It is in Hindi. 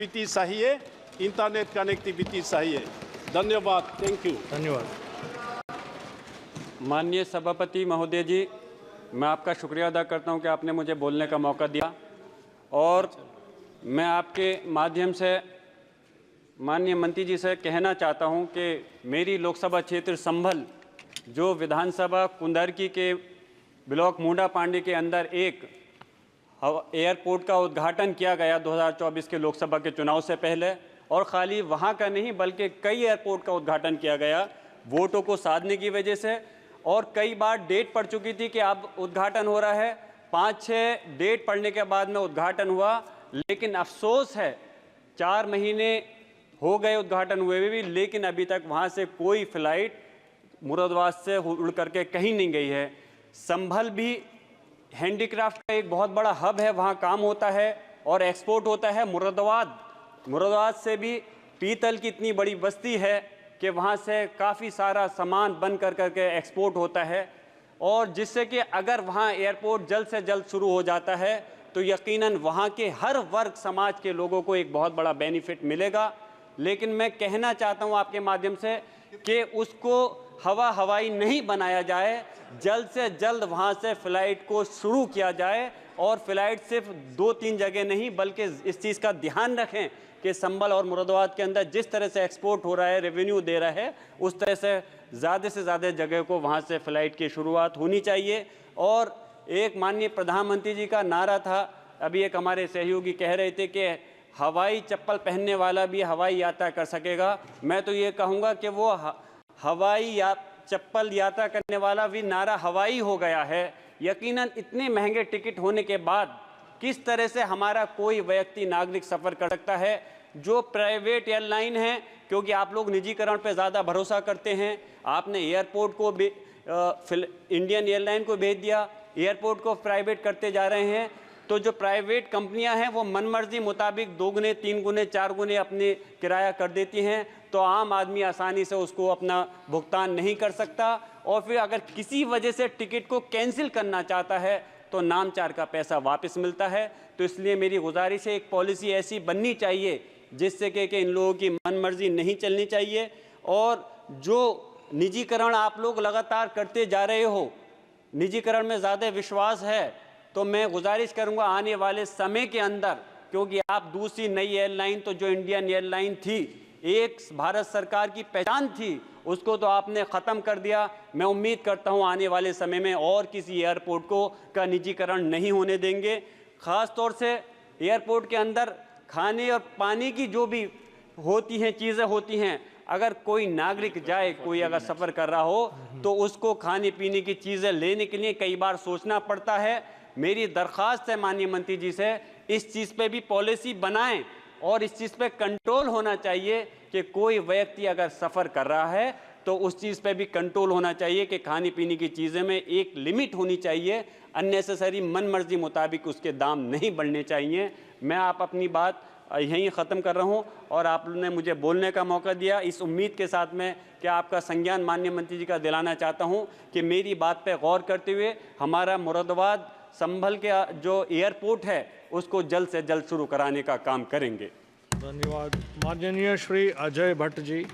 कनेक्टिविटी चाहिए, इंटरनेट कनेक्टिविटी चाहिए। धन्यवाद। Thank you. धन्यवाद। माननीय सभापति महोदय जी, मैं आपका शुक्रिया अदा करता हूं कि आपने मुझे बोलने का मौका दिया और मैं आपके माध्यम से माननीय मंत्री जी से कहना चाहता हूं कि मेरी लोकसभा क्षेत्र संभल जो विधानसभा कुंदरकी के ब्लॉक मूंडा पांडे के अंदर एक एयरपोर्ट का उद्घाटन किया गया 2024 के लोकसभा के चुनाव से पहले, और खाली वहां का नहीं बल्कि कई एयरपोर्ट का उद्घाटन किया गया वोटों को साधने की वजह से। और कई बार डेट पड़ चुकी थी कि अब उद्घाटन हो रहा है, 5-6 डेट पड़ने के बाद में उद्घाटन हुआ, लेकिन अफसोस है 4 महीने हो गए उद्घाटन हुए भी, लेकिन अभी तक वहां से कोई फ्लाइट मुरादाबाद से उड़ करके कहीं नहीं गई है। संभल भी हैंडीक्राफ्ट का एक बहुत बड़ा हब है, वहाँ काम होता है और एक्सपोर्ट होता है। मुरादाबाद से भी पीतल की इतनी बड़ी बस्ती है कि वहाँ से काफ़ी सारा सामान बन करके एक्सपोर्ट होता है, और जिससे कि अगर वहाँ एयरपोर्ट जल्द से जल्द शुरू हो जाता है तो यकीनन वहाँ के हर वर्ग समाज के लोगों को एक बहुत बड़ा बेनिफिट मिलेगा। लेकिन मैं कहना चाहता हूँ आपके माध्यम से कि उसको हवाई नहीं बनाया जाए, जल्द से जल्द वहाँ से फ़्लाइट को शुरू किया जाए, और फ़्लाइट सिर्फ 2-3 जगह नहीं बल्कि इस चीज़ का ध्यान रखें कि संभल और मुरादाबाद के अंदर जिस तरह से एक्सपोर्ट हो रहा है, रेवेन्यू दे रहा है, उस तरह से ज़्यादा जगह को वहाँ से फ़्लाइट की शुरुआत होनी चाहिए। और एक माननीय प्रधानमंत्री जी का नारा था, अभी एक हमारे सहयोगी कह रहे थे कि हवाई चप्पल पहनने वाला भी हवाई यात्रा कर सकेगा। मैं तो ये कहूँगा कि वो हवाई चप्पल यात्रा करने वाला भी नारा हवाई हो गया है। यकीनन इतने महंगे टिकट होने के बाद किस तरह से हमारा कोई व्यक्ति नागरिक सफ़र कर सकता है। जो प्राइवेट एयरलाइन है, क्योंकि आप लोग निजीकरण पे ज़्यादा भरोसा करते हैं, आपने एयरपोर्ट को भी इंडियन एयरलाइन को भेज दिया, एयरपोर्ट को प्राइवेट करते जा रहे हैं। तो जो प्राइवेट कंपनियां हैं वो मनमर्जी मुताबिक 2 गुने 3 गुने 4 गुने अपने किराया कर देती हैं, तो आम आदमी आसानी से उसको अपना भुगतान नहीं कर सकता, और फिर अगर किसी वजह से टिकट को कैंसिल करना चाहता है तो नामचार का पैसा वापस मिलता है। तो इसलिए मेरी गुजारिश है, एक पॉलिसी ऐसी बननी चाहिए जिससे कि इन लोगों की मनमर्जी नहीं चलनी चाहिए। और जो निजीकरण आप लोग लगातार करते जा रहे हो, निजीकरण में ज़्यादा विश्वास है, तो मैं गुजारिश करूंगा आने वाले समय के अंदर, क्योंकि आप दूसरी नई एयरलाइन तो जो इंडियन एयरलाइन थी, एक भारत सरकार की पहचान थी, उसको तो आपने ख़त्म कर दिया। मैं उम्मीद करता हूं आने वाले समय में और किसी एयरपोर्ट का निजीकरण नहीं होने देंगे। ख़ास तौर से एयरपोर्ट के अंदर खाने और पानी की जो भी होती हैं चीज़ें होती हैं, अगर कोई नागरिक जाए, कोई अगर सफ़र कर रहा हो तो उसको खाने पीने की चीज़ें लेने के लिए कई बार सोचना पड़ता है। मेरी दरख्वास्त है माननीय मंत्री जी से, इस चीज़ पे भी पॉलिसी बनाएं और इस चीज़ पे कंट्रोल होना चाहिए कि कोई व्यक्ति अगर सफ़र कर रहा है तो उस चीज़ पे भी कंट्रोल होना चाहिए कि खाने पीने की चीज़ें में एक लिमिट होनी चाहिए, अननेसेसरी मनमर्जी मुताबिक उसके दाम नहीं बढ़ने चाहिए। मैं आप अपनी बात यहीं ख़त्म कर रहा हूँ और आपने मुझे बोलने का मौका दिया, इस उम्मीद के साथ में कि आपका संज्ञान माननीय मंत्री जी का दिलाना चाहता हूँ कि मेरी बात पे गौर करते हुए हमारा मुरादाबाद संभल के जो एयरपोर्ट है उसको जल्द से जल्द शुरू कराने का काम करेंगे। धन्यवाद। माननीय श्री अजय भट्ट जी।